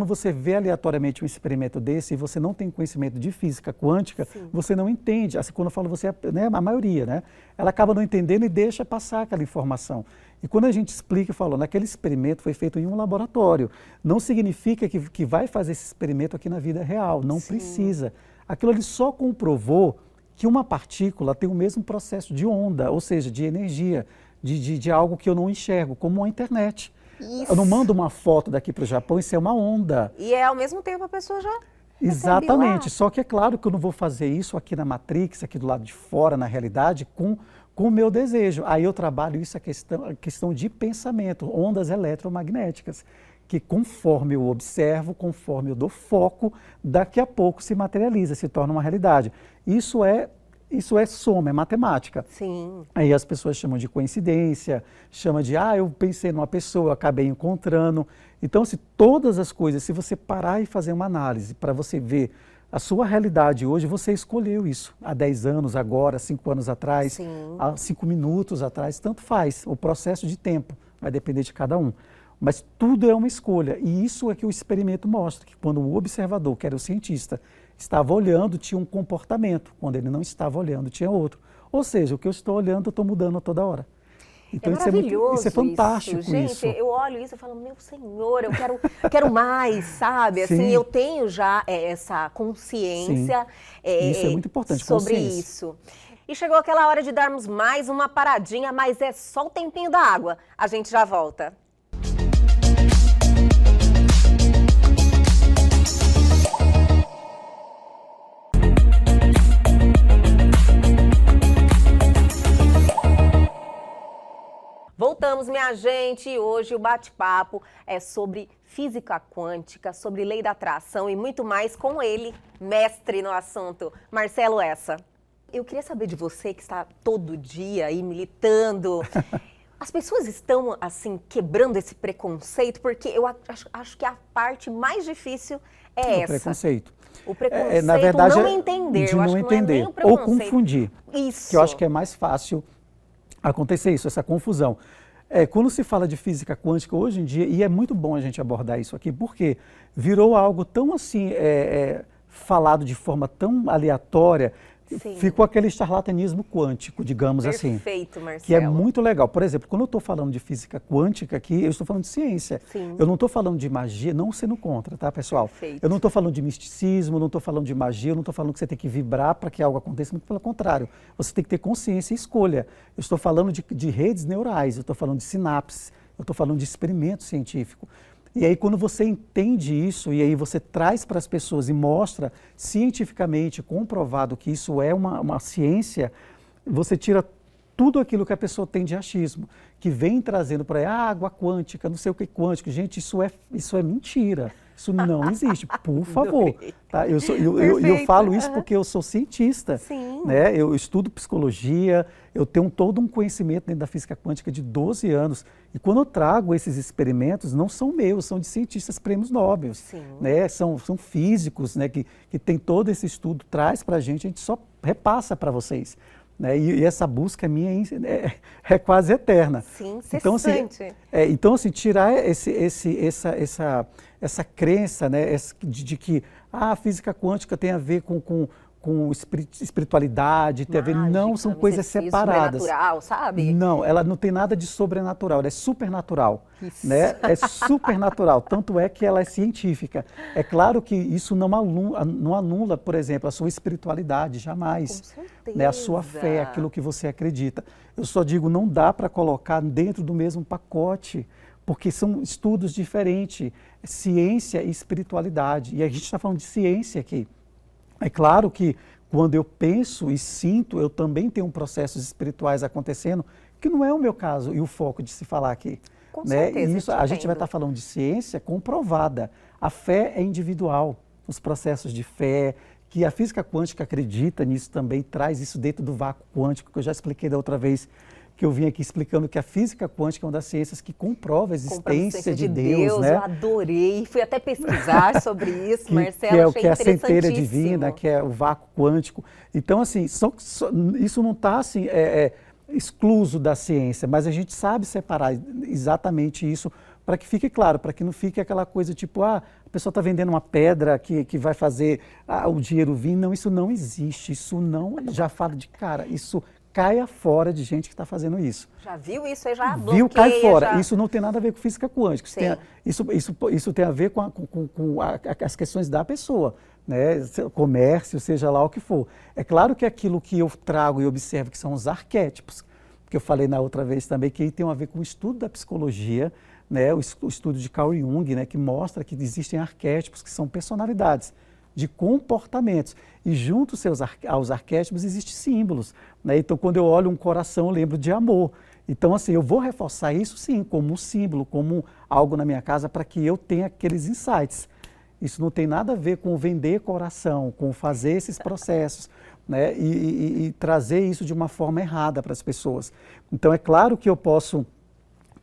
você vê aleatoriamente um experimento desse e você não tem conhecimento de física quântica, sim, você não entende. Assim, quando eu falo você, né, a maioria, né, ela acaba não entendendo e deixa passar aquela informação. E quando a gente explica e fala, naquele experimento foi feito em um laboratório, não significa que vai fazer esse experimento aqui na vida real, não sim, precisa. Aquilo ali só comprovou que uma partícula tem o mesmo processo de onda, ou seja, de energia, de algo que eu não enxergo, como a internet. Isso. Eu não mando uma foto daqui para o Japão, isso é uma onda. E ao mesmo tempo a pessoa já exatamente, só que é claro que eu não vou fazer isso aqui na Matrix, aqui do lado de fora, na realidade, com o meu desejo. Aí eu trabalho isso, a questão de pensamento, ondas eletromagnéticas, que conforme eu observo, conforme eu dou foco, daqui a pouco se materializa, se torna uma realidade. Isso é soma, é matemática. Sim. Aí as pessoas chamam de coincidência, chamam de, eu pensei numa pessoa, acabei encontrando. Então, se todas as coisas, se você parar e fazer uma análise para você ver a sua realidade hoje, você escolheu isso há 10 anos, agora, 5 anos atrás, sim, há 5 minutos atrás, tanto faz. O processo de tempo vai depender de cada um. Mas tudo é uma escolha, e isso é que o experimento mostra, que quando o observador, que era o cientista, estava olhando, tinha um comportamento, quando ele não estava olhando, tinha outro. Ou seja, o que eu estou olhando, eu estou mudando a toda hora. Então, isso é fantástico. Gente, eu olho isso e falo, meu Senhor, eu quero mais, sabe? Assim, eu tenho já essa consciência isso é muito importante, sobre isso. E chegou aquela hora de darmos mais uma paradinha, mas é só o tempinho da água. A gente já volta. Voltamos, minha gente, e hoje o bate-papo é sobre física quântica, sobre lei da atração e muito mais com ele, mestre no assunto, Marcelo Essa. Eu queria saber de você que está todo dia aí militando. As pessoas estão, assim, quebrando esse preconceito, porque eu acho que a parte mais difícil é essa. Preconceito. O preconceito, na verdade, não entender. De eu não acho entender, que não é nem o preconceito. ou confundir. Isso. Que eu acho que é mais fácil acontecer isso, essa confusão. Quando se fala de física quântica hoje em dia, e é muito bom a gente abordar isso aqui, porque virou algo tão assim, falado de forma tão aleatória, sim, ficou aquele charlatanismo quântico, digamos assim. Perfeito, Marcelo. Que é muito legal. Por exemplo, quando eu estou falando de física quântica aqui, eu estou falando de ciência. Sim. Eu não estou falando de magia, não sendo contra, tá, pessoal? Perfeito. Eu não estou falando de misticismo, não estou falando de magia, eu não estou falando que você tem que vibrar para que algo aconteça, muito pelo contrário. Você tem que ter consciência e escolha. Eu estou falando de redes neurais, eu estou falando de sinapses, eu estou falando de experimento científico. E aí, quando você entende isso, e aí você traz para as pessoas e mostra cientificamente comprovado que isso é uma ciência, você tira tudo aquilo que a pessoa tem de achismo, que vem trazendo para água quântica, não sei o que quântico. Gente, isso é mentira. Isso não existe, por favor. Tá? Eu Perfeito, falo isso porque eu sou cientista. Sim. Né? Eu estudo psicologia, eu tenho todo um conhecimento dentro da física quântica de 12 anos. E quando eu trago esses experimentos, não são meus, são de cientistas prêmios Nobel. Né? São físicos, né? que tem todo esse estudo, traz para a gente só repassa para vocês. Né? E essa busca minha é quase eterna. Sim, então, assim, tirar essa crença, né, de que a física quântica tem a ver com espiritualidade, tem a ver... Não, são coisas separadas. Sobrenatural, sabe? Não, ela não tem nada de sobrenatural, ela é supernatural. Né? É supernatural, tanto é que ela é científica. É claro que isso não anula, por exemplo, a sua espiritualidade, jamais. Com certeza. Né? A sua fé, aquilo que você acredita. Eu só digo, não dá para colocar dentro do mesmo pacote, porque são estudos diferentes, ciência e espiritualidade. E a gente está falando de ciência aqui. É claro que quando eu penso e sinto, eu também tenho processos espirituais acontecendo, que não é o meu caso e o foco de se falar aqui. Com né? certeza, E isso a gente vai estar falando de ciência comprovada. A fé é individual, os processos de fé, que a física quântica acredita nisso também, traz isso dentro do vácuo quântico, que eu já expliquei da outra vez, que eu vim aqui explicando que a física quântica é uma das ciências que comprova a existência de Deus, né? Eu adorei, fui até pesquisar sobre isso, Marcelo, que é a centelha divina, que é o vácuo quântico. Então, assim, isso não está assim, excluso da ciência, mas a gente sabe separar exatamente isso para que fique claro, para que não fique aquela coisa tipo, a pessoa está vendendo uma pedra que vai fazer o dinheiro vir. Não, isso não existe, isso não, já falo de cara, isso caia fora de gente que está fazendo isso. Já viu isso? Aí já bloqueia. Viu, cai fora. Já... Isso não tem nada a ver com física quântica. Isso tem a ver com as questões da pessoa, né? Comércio, seja lá o que for. É claro que aquilo que eu trago e observo, que são os arquétipos, que eu falei na outra vez também, que tem a ver com o estudo da psicologia, né? O estudo de Carl Jung, né? Que mostra que existem arquétipos que são personalidades de comportamentos. E junto aos arquétipos existem símbolos. Né? Então, quando eu olho um coração, eu lembro de amor. Então, assim, eu vou reforçar isso, sim, como um símbolo, como algo na minha casa, para que eu tenha aqueles insights. Isso não tem nada a ver com vender coração, com fazer esses processos, né? E trazer isso de uma forma errada para as pessoas. Então, é claro que eu posso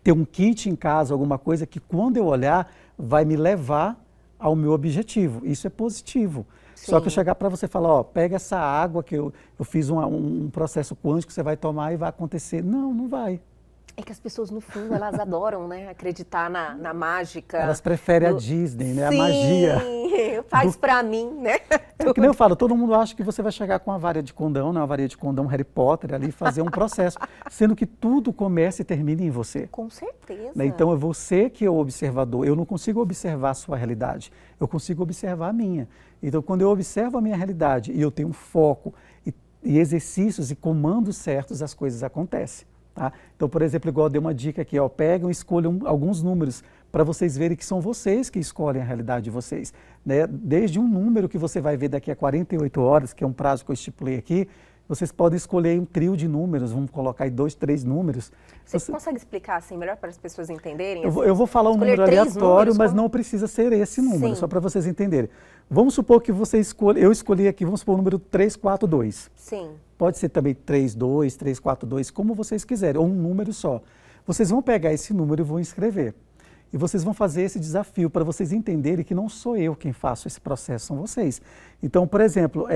ter um kit em casa, alguma coisa que, quando eu olhar, vai me levar ao meu objetivo. Isso é positivo. Sim. Só que eu chegar para você e falar, ó, pega essa água que eu fiz um processo quântico, você vai tomar e vai acontecer. Não, não vai. É que as pessoas, no fundo, elas adoram, né, acreditar na mágica. Elas preferem a Disney, né, Sim, a magia. Faz pra mim, né? É que nem eu falo, todo mundo acha que você vai chegar com uma varinha de condão, né, uma varinha de condão Harry Potter ali, fazer um processo, sendo que tudo começa e termina em você. Com certeza. Né? Então é você que é o observador. Eu não consigo observar a sua realidade, eu consigo observar a minha. Então, quando eu observo a minha realidade e eu tenho um foco e exercícios e comandos certos, as coisas acontecem. Tá? Então, por exemplo, igual eu dei uma dica aqui, ó, pegam e escolham alguns números para vocês verem que são vocês que escolhem a realidade de vocês. Né? Desde um número que você vai ver daqui a 48 horas, que é um prazo que eu estipulei aqui, vocês podem escolher um trio de números, vamos colocar aí 2, 3 números. Você consegue explicar assim melhor para as pessoas entenderem? Eu vou falar um número aleatório, mas não precisa ser esse número, só para vocês entenderem. Vamos supor que eu escolhi aqui, vamos supor o número 342. Sim. Pode ser também 32, 342, como vocês quiserem, ou um número só. Vocês vão pegar esse número e vão escrever. E vocês vão fazer esse desafio para vocês entenderem que não sou eu quem faço esse processo, são vocês. Então, por exemplo,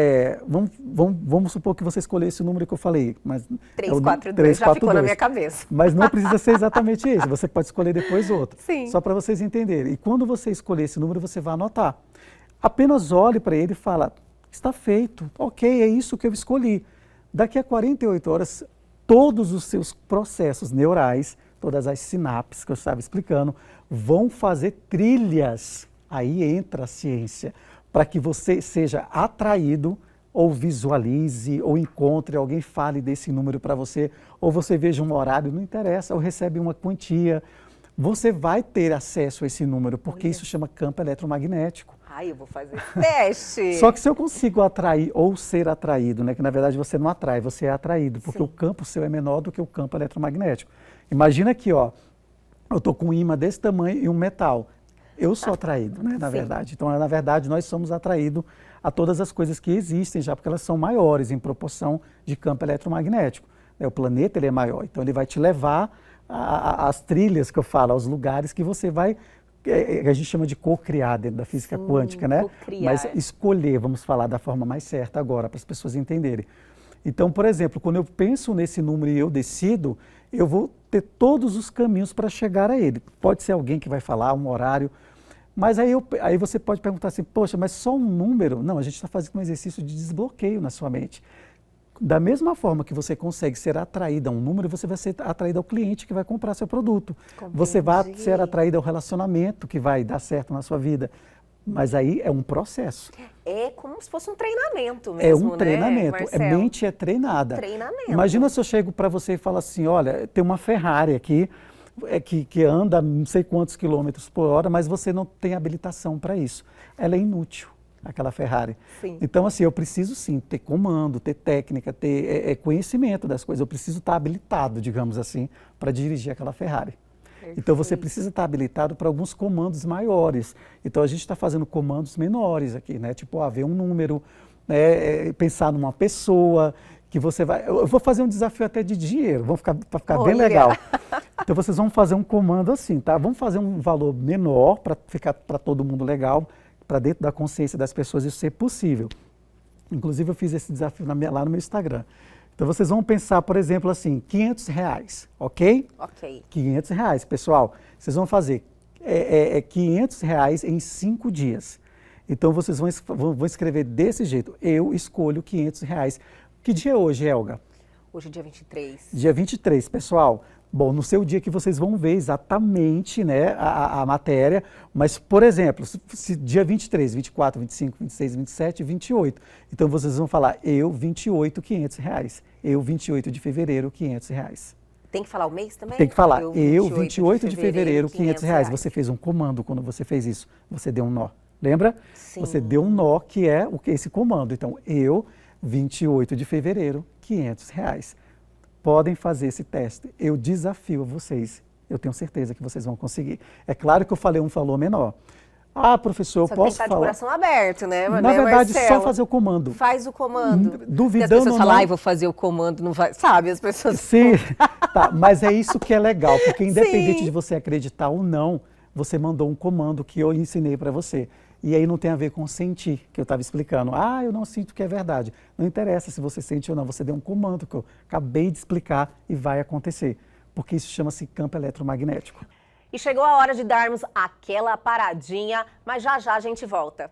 vamos supor que você escolheu esse número que eu falei. Mas 342, já ficou na minha cabeça. Mas não precisa ser exatamente esse, você pode escolher depois outro. Sim. Só para vocês entenderem. E quando você escolher esse número, você vai anotar. Apenas olhe para ele e fala, está feito, ok, é isso que eu escolhi. Daqui a 48 horas, todos os seus processos neurais, todas as sinapses que eu estava explicando, vão fazer trilhas. Aí entra a ciência, para que você seja atraído, ou visualize, ou encontre, alguém fale desse número para você, ou você veja um horário, não interessa, ou recebe uma quantia. Você vai ter acesso a esse número, porque isso chama campo eletromagnético. Ai, eu vou fazer esse teste. Só que se eu consigo atrair ou ser atraído, né, que na verdade você não atrai, você é atraído, porque o campo seu é menor do que o campo eletromagnético. Imagina aqui, ó, eu estou com um ímã desse tamanho e um metal. Eu sou atraído, né, na verdade. Então, na verdade, nós somos atraídos a todas as coisas que existem já, porque elas são maiores em proporção de campo eletromagnético. O planeta, ele é maior, então ele vai te levar às trilhas que eu falo, aos lugares que você vai, a gente chama de co-criar dentro da física quântica, né? Mas escolher, vamos falar da forma mais certa agora, para as pessoas entenderem. Então, por exemplo, quando eu penso nesse número e eu decido, eu vou ter todos os caminhos para chegar a ele. Pode ser alguém que vai falar, um horário, mas aí você pode perguntar assim, poxa, mas só um número? Não, a gente está fazendo um exercício de desbloqueio na sua mente. Da mesma forma que você consegue ser atraído a um número, você vai ser atraído ao cliente que vai comprar seu produto. Entendi. Você vai ser atraído ao relacionamento que vai dar certo na sua vida. Mas aí é um processo. É como se fosse um treinamento mesmo, É um treinamento. Né, Marcelo? A mente é treinada. Treinamento. Imagina se eu chego para você e falo assim, olha, tem uma Ferrari aqui, que anda não sei quantos quilômetros por hora, mas você não tem habilitação para isso. Ela é inútil, aquela Ferrari. Sim. Então, assim, eu preciso sim ter comando, ter técnica, ter conhecimento das coisas. Eu preciso estar habilitado, digamos assim, para dirigir aquela Ferrari. Perfeito. Então, você precisa estar habilitado para alguns comandos maiores. Então, a gente está fazendo comandos menores aqui, né? Tipo, ver um número, né? Pensar numa pessoa que você vai... Eu vou fazer um desafio até de dinheiro, para ficar bem legal. Então, vocês vão fazer um comando assim, tá? Vamos fazer um valor menor para ficar para todo mundo legal, para dentro da consciência das pessoas isso ser possível. Inclusive, eu fiz esse desafio lá no meu Instagram. Então, vocês vão pensar, por exemplo, assim, R$500, ok? Ok. R$500, pessoal. Vocês vão fazer R$500 em 5 dias. Então, vocês vão escrever desse jeito. Eu escolho R$500. Que dia é hoje, Helga? Hoje é dia 23. Dia 23, pessoal. Bom, no seu dia que vocês vão ver exatamente, né, a matéria, mas, por exemplo, se dia 23, 24, 25, 26, 27, 28, então vocês vão falar, eu, 28, R$500. Eu, 28 de fevereiro, R$500. Tem que falar o mês também? Tem que falar, eu, 28 de fevereiro, R$500. Você fez um comando quando você fez isso, você deu um nó. Lembra? Sim. Você deu um nó, que é esse comando. Então, eu, 28 de fevereiro, R$500. Podem fazer esse teste. Eu desafio vocês. Eu tenho certeza que vocês vão conseguir. É claro que eu falei um valor menor. Ah, professor, eu posso falar... de coração aberto, né? Na verdade, Marcelo, só fazer o comando. Faz o comando. Duvidando as pessoas ou falam, não... vou fazer o comando, não vai... Sabe, as pessoas... Sim, tá, mas é isso que é legal, porque independente de você acreditar ou não, você mandou um comando que eu ensinei para você. E aí não tem a ver com sentir, que eu estava explicando. Ah, eu não sinto que é verdade. Não interessa se você sente ou não, você deu um comando que eu acabei de explicar e vai acontecer. Porque isso chama-se campo eletromagnético. E chegou a hora de darmos aquela paradinha, mas já já a gente volta.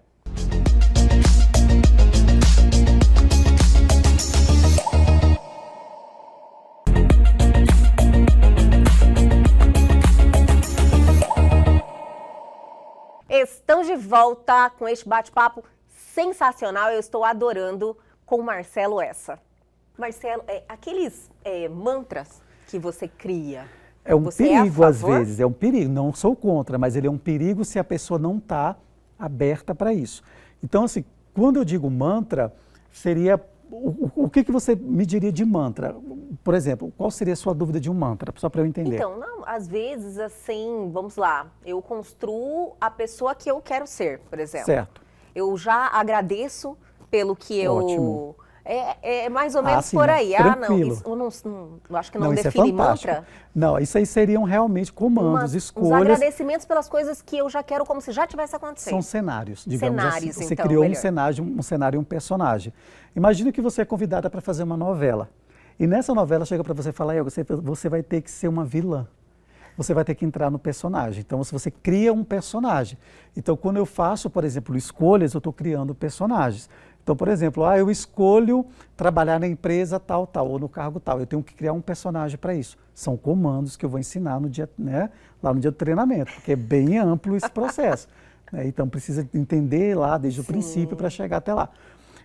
Estamos de volta com este bate-papo sensacional. Eu estou adorando com o Marcelo essa. Marcelo, aqueles mantras que você cria... É um perigo às vezes, é um perigo. Não sou contra, mas ele é um perigo se a pessoa não está aberta para isso. Então, assim, quando eu digo mantra, seria... O que você me diria de mantra? Por exemplo, qual seria a sua dúvida de um mantra? Só para eu entender. Então, não, às vezes, assim, vamos lá, eu construo a pessoa que eu quero ser, por exemplo. Certo. Eu já agradeço pelo que Ótimo. É mais ou menos sim, por aí. Tranquilo. Isso, eu acho que não define isso é fantástico. mantra. Não, isso aí seriam realmente comandos, escolhas. Uns agradecimentos pelas coisas que eu já quero como se já tivesse acontecido. São cenários, digamos assim. Você então, criou melhor. um cenário e um personagem. Imagina que você é convidada para fazer uma novela. E nessa novela chega para você e fala, você vai ter que ser uma vilã. Você vai ter que entrar no personagem. Então, se você cria um personagem. Então, quando eu faço, por exemplo, escolhas, eu estou criando personagens. Então, por exemplo, eu escolho trabalhar na empresa tal, ou no cargo tal. Eu tenho que criar um personagem para isso. São comandos que eu vou ensinar no dia, né, lá no dia do treinamento, porque é bem amplo esse processo. Né? Então, precisa entender lá desde o princípio para chegar até lá.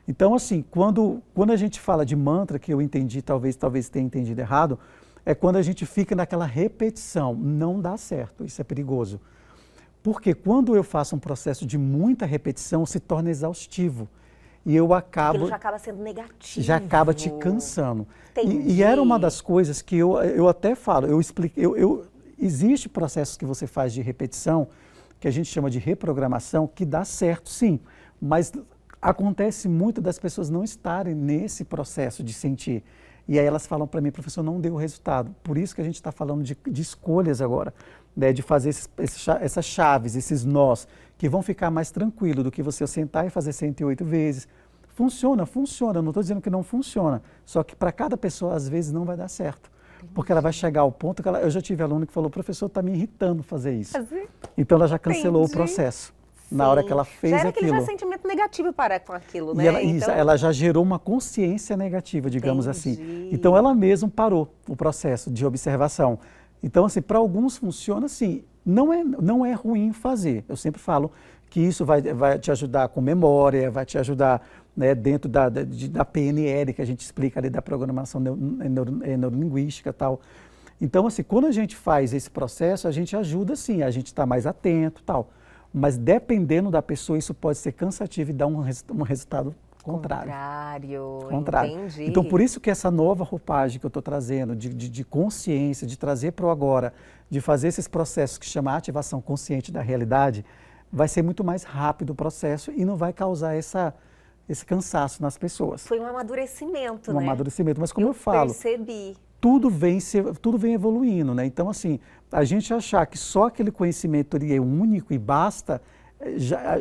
Então, assim, quando a gente fala de mantra, que eu entendi, talvez tenha entendido errado, é quando a gente fica naquela repetição. Não dá certo, isso é perigoso. Porque quando eu faço um processo de muita repetição, se torna exaustivo. E eu acabo... Aquilo já acaba sendo negativo. Já acaba te cansando. E era uma das coisas que eu até falo, existe processos que você faz de repetição que a gente chama de reprogramação, que dá certo sim, mas acontece muito das pessoas não estarem nesse processo de sentir. E aí elas falam para mim, professor, não deu resultado. Por isso que a gente está falando de escolhas agora, né, de fazer essas chaves, esses nós, que vão ficar mais tranquilo do que você sentar e fazer 108 vezes. Funciona, funciona, não estou dizendo que não funciona, só que para cada pessoa às vezes não vai dar certo. Porque ela vai chegar ao ponto que eu já tive aluno que falou, professor, está me irritando fazer isso. Então ela já cancelou o processo. Na hora que ela fez já era aquilo. aquele sentimento negativo para com aquilo, né? E ela já gerou uma consciência negativa, digamos assim. Então ela mesma parou o processo de observação. Então, assim, para alguns funciona assim. Não é ruim fazer. Eu sempre falo que isso vai te ajudar com memória, vai te ajudar, né, dentro da PNL, que a gente explica ali da programação neurolinguística e tal. Então, assim, quando a gente faz esse processo, a gente ajuda sim, a gente está mais atento e tal. Mas dependendo da pessoa, isso pode ser cansativo e dar um resultado contrário. Entendi. Então, por isso que essa nova roupagem que eu estou trazendo, de consciência, de trazer para o agora, de fazer esses processos que chama ativação consciente da realidade, vai ser muito mais rápido o processo e não vai causar esse cansaço nas pessoas. Foi um amadurecimento, né? Um amadurecimento, mas como eu falo... percebi. Tudo vem evoluindo, né? Então, assim, a gente achar que só aquele conhecimento ele é único e basta,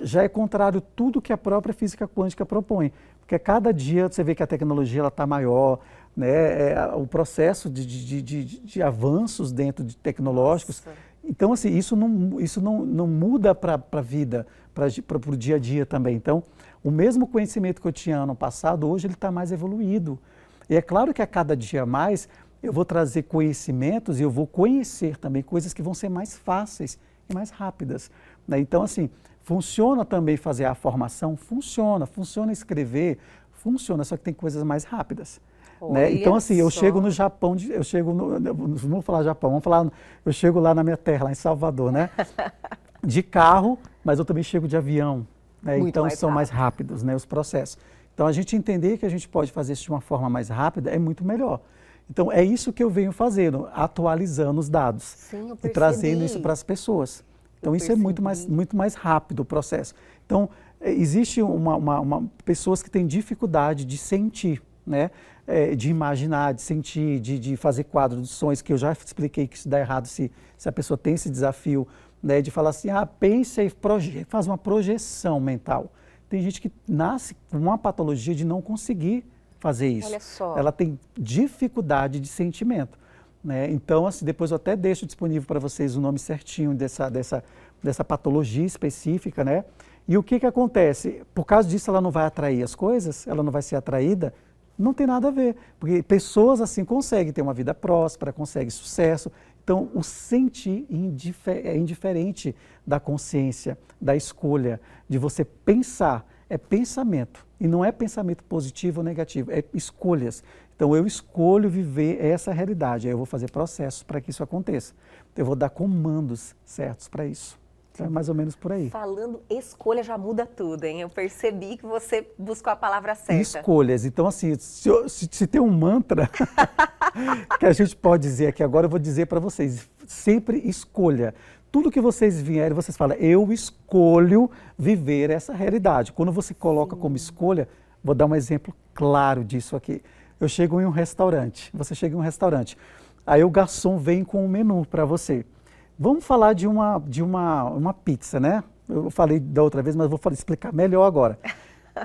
já é contrário a tudo que a própria física quântica propõe. Porque a cada dia você vê que a tecnologia está maior, né? O processo de avanços dentro de tecnológicos. Nossa. Então, assim, isso não muda para a vida, para o dia a dia também. Então, o mesmo conhecimento que eu tinha ano passado, hoje ele está mais evoluído. E é claro que a cada dia mais eu vou trazer conhecimentos e eu vou conhecer também coisas que vão ser mais fáceis e mais rápidas, né? Então, assim, funciona também fazer a formação? Funciona escrever? Funciona, só que tem coisas mais rápidas. Né? Então, assim, eu chego no Japão, não vou falar Japão, eu chego lá na minha terra, lá em Salvador, né? De carro, mas eu também chego de avião, né? Então são mais rápidos, né, os processos. Então, a gente entender que a gente pode fazer isso de uma forma mais rápida é muito melhor. Então, é isso que eu venho fazendo, atualizando os dados. Sim, e trazendo isso para as pessoas. Então, isso é muito mais rápido o processo. Então, existe pessoas que têm dificuldade de sentir, né? De imaginar, de sentir, de fazer quadro de sonhos, que eu já expliquei que isso dá errado se a pessoa tem esse desafio, né? De falar assim, pensa e faz uma projeção mental. Tem gente que nasce com uma patologia de não conseguir fazer isso. Olha só. Ela tem dificuldade de sentimento, né? Então, assim, depois eu até deixo disponível para vocês o nome certinho dessa patologia específica, né? E o que acontece? Por causa disso, ela não vai atrair as coisas, ela não vai ser atraída, não tem nada a ver. Porque pessoas assim conseguem ter uma vida próspera, conseguem sucesso. Então, o sentir é indiferente da consciência, da escolha, de você pensar. É pensamento, e não é pensamento positivo ou negativo, é escolhas. Então, eu escolho viver essa realidade, aí eu vou fazer processos para que isso aconteça. Eu vou dar comandos certos para isso. Então, é mais ou menos por aí. Falando escolha já muda tudo, hein? Eu percebi que você buscou a palavra certa. Escolhas. Então, assim, se tem um mantra que a gente pode dizer aqui agora, eu vou dizer para vocês, sempre escolha. Tudo que vocês vierem, vocês falam, eu escolho viver essa realidade. Quando você coloca como escolha, vou dar um exemplo claro disso aqui. Eu chego em um restaurante, você chega em um restaurante, aí o garçom vem com um menu para você. Vamos falar de uma pizza, né? Eu falei da outra vez, mas vou explicar melhor agora.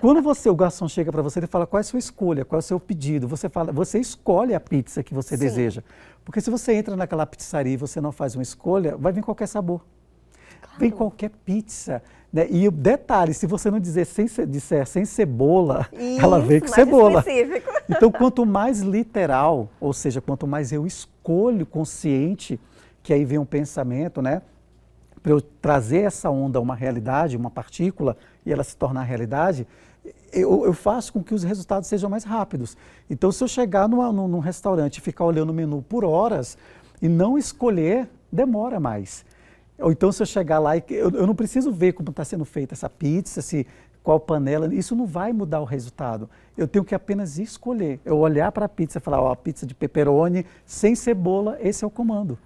Quando o garçom chega para você, ele fala qual é a sua escolha, qual é o seu pedido. Você escolhe a pizza que você deseja. Porque se você entra naquela pizzaria e você não faz uma escolha, vai vir qualquer sabor. Claro. Vem qualquer pizza. Né? E o detalhe, se você não disser sem cebola, ela vem com cebola. Específico. Então, quanto mais literal, ou seja, quanto mais eu escolho consciente, que aí vem um pensamento, né? Para eu trazer essa onda a uma realidade, uma partícula, e ela se tornar realidade, eu faço com que os resultados sejam mais rápidos. Então, se eu chegar num restaurante e ficar olhando o menu por horas e não escolher, demora mais. Ou então, se eu chegar lá, eu não preciso ver como está sendo feita essa pizza, qual panela, isso não vai mudar o resultado. Eu tenho que apenas escolher. Eu olhar para a pizza e falar, pizza de pepperoni, sem cebola, esse é o comando.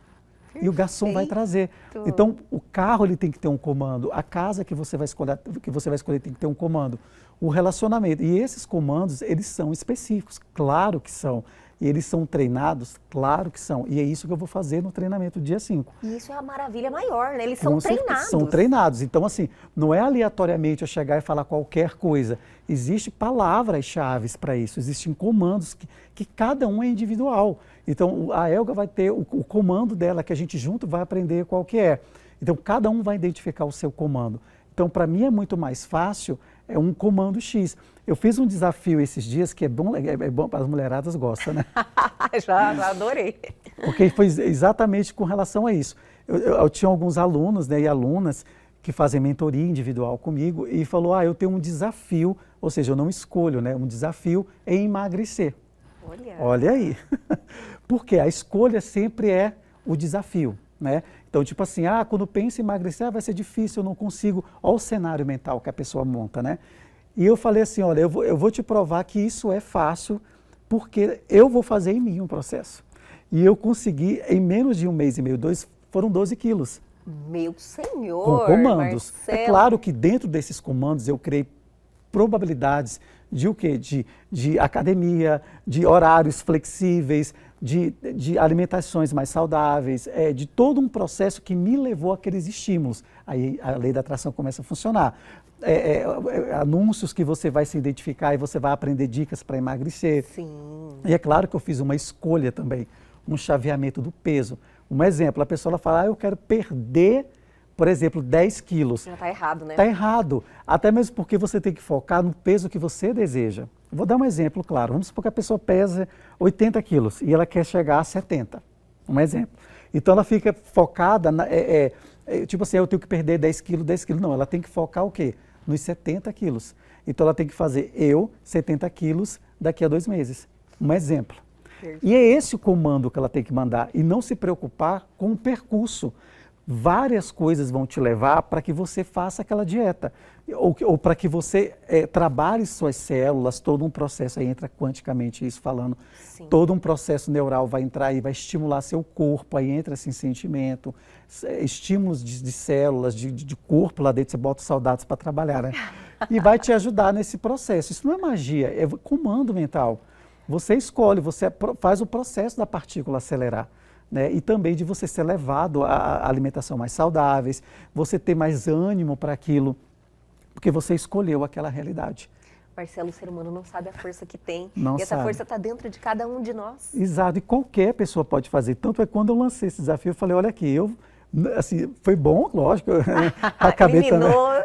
e o garçom vai trazer. Então, o carro ele tem que ter um comando, a casa que você vai escolher tem que ter um comando, o relacionamento. E esses comandos, eles são específicos, claro que são. E eles são treinados? Claro que são. E é isso que eu vou fazer no treinamento dia 5. E isso é a maravilha maior, né? Eles são treinados. São treinados. Então, assim, não é aleatoriamente eu chegar e falar qualquer coisa. Existem palavras-chave para isso, existem comandos que cada um é individual. Então, a Elga vai ter o comando dela, que a gente junto vai aprender qual que é. Então, cada um vai identificar o seu comando. Então, para mim é muito mais fácil, é um comando X. Eu fiz um desafio esses dias que é bom as mulheradas gostam, né? já adorei. Porque foi exatamente com relação a isso. Eu tinha alguns alunos, né, e alunas que fazem mentoria individual comigo e falou, eu tenho um desafio, ou seja, eu não escolho, né, um desafio em emagrecer. Olha aí. Porque a escolha sempre é o desafio, né? Então, tipo assim, quando penso em emagrecer, vai ser difícil, eu não consigo. Olha o cenário mental que a pessoa monta, né? E eu falei assim, olha, eu vou te provar que isso é fácil, porque eu vou fazer em mim um processo. E eu consegui, em menos de 1 mês e meio, foram 12 quilos. Meu senhor, com comandos. Marcelo. É claro que dentro desses comandos eu criei probabilidades de o quê? De academia, de horários flexíveis, de alimentações mais saudáveis, de todo um processo que me levou àqueles estímulos. Aí a lei da atração começa a funcionar. Anúncios que você vai se identificar e você vai aprender dicas para emagrecer. Sim. E é claro que eu fiz uma escolha também, um chaveamento do peso. Um exemplo, a pessoa fala, eu quero perder, por exemplo, 10 quilos. Já está errado, né? Está errado, até mesmo porque você tem que focar no peso que você deseja. Vou dar um exemplo, claro. Vamos supor que a pessoa pesa 80 quilos e ela quer chegar a 70. Um exemplo. Então ela fica focada, tipo assim, eu tenho que perder 10 quilos. Não, ela tem que focar o quê? Nos 70 quilos. Então ela tem que fazer 70 quilos daqui a 2 meses. Um exemplo. Perfeito. E é esse o comando que ela tem que mandar e não se preocupar com o percurso. Várias coisas vão te levar para que você faça aquela dieta ou para que você trabalhe suas células, todo um processo, aí entra quanticamente isso falando, Sim. Todo um processo neural vai entrar e vai estimular seu corpo, aí entra esse sentimento, estímulos de células, de corpo lá dentro, você bota os soldados para trabalhar, né? E vai te ajudar nesse processo. Isso não é magia, é comando mental. Você escolhe, você faz o processo da partícula acelerar. Né? E também de você ser levado a alimentação mais saudáveis, você ter mais ânimo para aquilo, porque você escolheu aquela realidade. Marcelo, o ser humano não sabe a força que tem. Não e essa sabe. força está dentro de cada um de nós. Exato, e qualquer pessoa pode fazer. Tanto é que quando eu lancei esse desafio, eu falei, olha aqui, assim, foi bom, lógico, acabei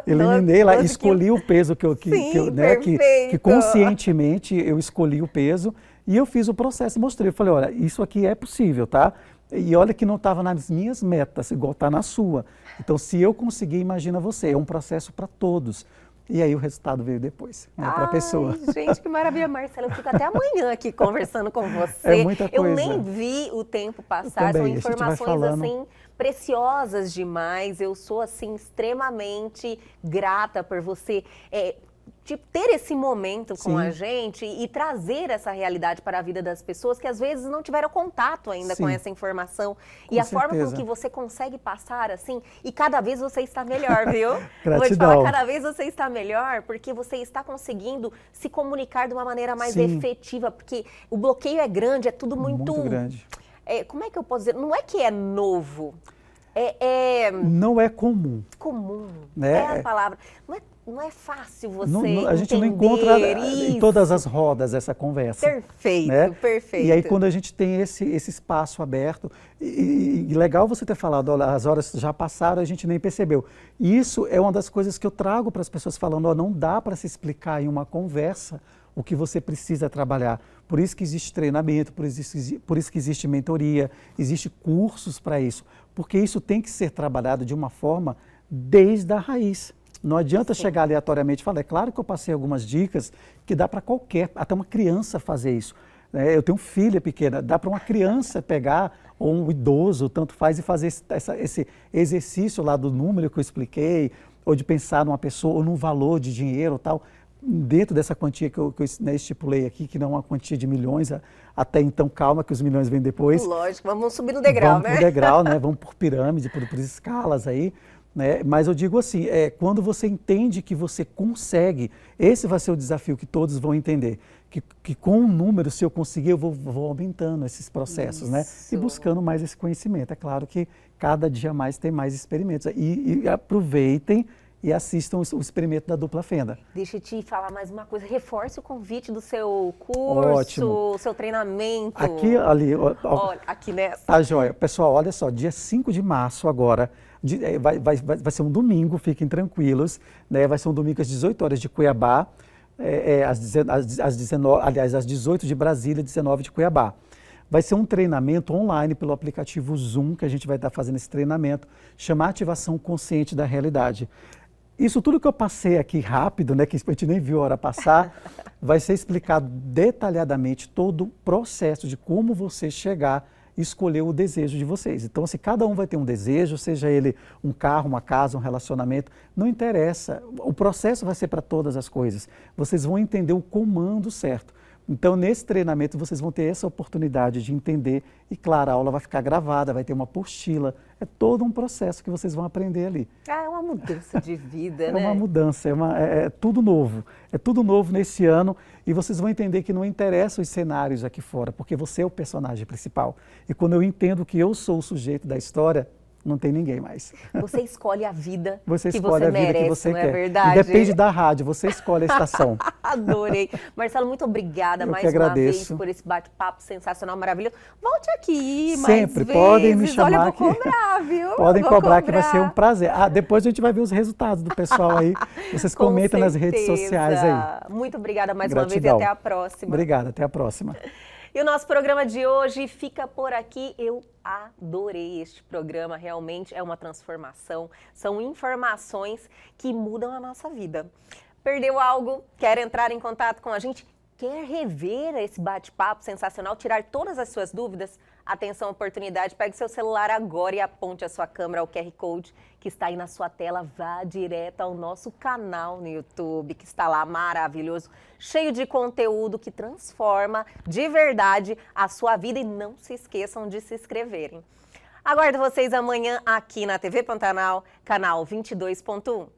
eliminei lá, escolhi o peso que conscientemente eu escolhi o peso e eu fiz o processo, mostrei, eu falei, olha, isso aqui é possível, tá? E olha que não estava nas minhas metas, igual está na sua. Então, se eu conseguir, imagina você, é um processo para todos. E aí o resultado veio depois, para a pessoa. Gente, que maravilha, Marcela. Eu fico até amanhã aqui conversando com você. É muita coisa. Eu nem vi o tempo passar, são informações assim preciosas demais. Eu sou assim extremamente grata por você ter esse momento com a gente e trazer essa realidade para a vida das pessoas que às vezes não tiveram contato ainda com essa informação. E a forma com que você consegue passar assim, e cada vez você está melhor, viu? Gratidão. Vou te falar, cada vez você está melhor porque você está conseguindo se comunicar de uma maneira mais efetiva, porque o bloqueio é grande, é tudo muito grande. Como é que eu posso dizer? Não é que é novo. Não é comum. Comum. Né? É a palavra. Não é fácil você a gente não encontra em todas as rodas essa conversa. Perfeito, né? perfeito. E aí quando a gente tem esse espaço aberto, e legal você ter falado, olha, as horas já passaram, a gente nem percebeu. Isso é uma das coisas que eu trago para as pessoas falando, não dá para se explicar em uma conversa o que você precisa trabalhar. Por isso que existe treinamento, por isso que existe mentoria, existe cursos para isso. Porque isso tem que ser trabalhado de uma forma desde a raiz. Não adianta chegar aleatoriamente e falar, é claro que eu passei algumas dicas que dá para até uma criança fazer isso. Eu tenho filha pequena, dá para uma criança pegar, ou um idoso, tanto faz, e fazer esse exercício lá do número que eu expliquei, ou de pensar numa pessoa, ou num valor de dinheiro e tal. dentro dessa quantia que eu né, estipulei aqui, que não é uma quantia de milhões, até então calma que os milhões vêm depois. Lógico, vamos subir no degrau, vamos por degrau, né? Vamos por pirâmide, por escalas aí. Né? Mas eu digo assim, quando você entende que você consegue, esse vai ser o desafio que todos vão entender. Que com o número, se eu conseguir, eu vou aumentando esses processos, né? E buscando mais esse conhecimento. É claro que cada dia mais tem mais experimentos. E aproveitem e assistam o experimento da dupla fenda. Deixa eu te falar mais uma coisa, reforce o convite do seu curso, seu treinamento. Aqui, ali. Olha, aqui nessa. Tá, joia. Pessoal, olha só, dia 5 de março agora, vai ser um domingo, fiquem tranquilos, né? Vai ser um domingo às 18 horas de Cuiabá, às 18 de Brasília, 19 de Cuiabá. Vai ser um treinamento online pelo aplicativo Zoom, que a gente vai estar fazendo esse treinamento, chama Ativação Consciente da Realidade. Isso tudo que eu passei aqui rápido, né, que a gente nem viu a hora passar, vai ser explicado detalhadamente todo o processo de como você chegar e escolher o desejo de vocês. Então, se cada um vai ter um desejo, seja ele um carro, uma casa, um relacionamento, não interessa. O processo vai ser para todas as coisas. Vocês vão entender o comando certo. Então, nesse treinamento, vocês vão ter essa oportunidade de entender e, claro, a aula vai ficar gravada, vai ter uma apostila. É todo um processo que vocês vão aprender ali. É uma mudança de vida, né? É uma mudança, é tudo novo. É tudo novo nesse ano e vocês vão entender que não interessa os cenários aqui fora, porque você é o personagem principal. E quando eu entendo que eu sou o sujeito da história, não tem ninguém mais. Você escolhe a vida você que escolhe você a vida merece, que você não quer. é verdade? E depende da rádio, você escolhe a estação. Adorei. Marcelo, muito obrigada mais uma vez por esse bate-papo sensacional, maravilhoso. Volte aqui mais Sempre, vezes. podem me chamar. Olha, eu vou cobrar, viu? Podem cobrar que vai ser um prazer. Depois a gente vai ver os resultados do pessoal aí. Vocês comentam nas redes sociais aí. Muito obrigada mais uma vez e até a próxima. Obrigado, até a próxima. E o nosso programa de hoje fica por aqui. Eu adorei este programa, realmente é uma transformação. São informações que mudam a nossa vida. Perdeu algo? Quer entrar em contato com a gente? Quer rever esse bate-papo sensacional? Tirar todas as suas dúvidas? Atenção, oportunidade, pegue seu celular agora e aponte a sua câmera ao QR Code que está aí na sua tela. Vá direto ao nosso canal no YouTube, que está lá maravilhoso, cheio de conteúdo que transforma de verdade a sua vida. E não se esqueçam de se inscreverem. Aguardo vocês amanhã aqui na TV Pantanal, canal 22.1.